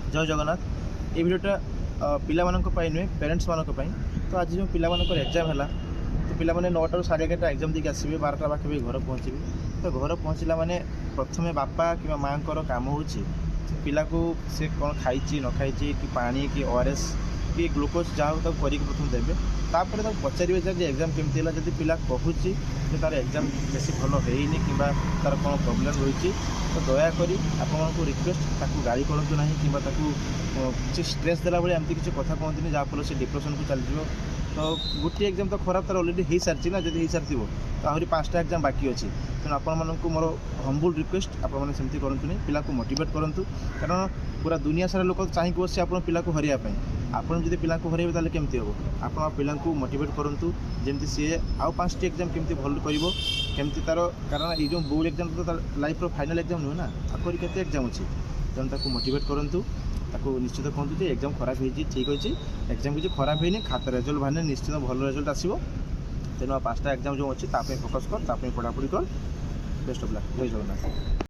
जय जगन्नाथ। ये भिडियोटा पाई नुहे पेरेन्ट्स मानक तो आज जो पिला एग्जाम है तो पिलाने 9टा 11:30 एग्जाम देके आसवे 12टा पाखे घर पहुँचे तो घर पहुँचला माने प्रथमे बापा कि माँ काम हो पिला को से कौन खाई न खाई कि पानी कि ओआरएस कि ग्लूकोज जहाँ तक करके प्रथम देवे तापर तक पचारे जब एग्जाम केमती है जब पिला कहूँ तार एग्जाम बेसी भल होनी कि तार कौन प्रोब्लेम रही तो दयाकोरी आपको रिक्वेस्ट ताकू गाड़ी करूँ ना कि किसी स्ट्रेस देला भाई एमती किसी कथा कहते जहाँफल से डिप्रेशन को चल तो गोटे एग्जाम तो खराब तार अलरेडी हो सारी ना जब हो सारी तो आहरी 5टा एग्जाम बाकी अच्छी तेणु आपको मोर हम्बुल रिक्वेस्ट आपमती करूँ पिला को मोटिवेट करूँ कारण पूरा दुनिया सारा लोग चाहिए बस आप पिला को हरवाई आपड़ जब पिला को हरवे ताले केमती हम आप पिला को मोटिवेट करूँ जमती सी आउ 5टी एग्जाम केमती भल करमती तार कारण ये जो बोर्ड एग्जाम तो तार लाइफ फाइनल एग्जाम नुहे ना आखरी केते एग्जाम अच्छी तेणु ताको मोटिवेट करूँ ताको निश्चित कहतु जे एग्जाम खराब हो ठीक अच्छे एग्जाम किसी खराब होनी खाता रेजल्ट बाहर निश्चित भल रेजल्ट आसो तेणु 5टा एग्जाम जो अच्छी फोकस कर पढ़ापढ़ी कर बेस्ट ऑफ लक। जय जगन्नाथ।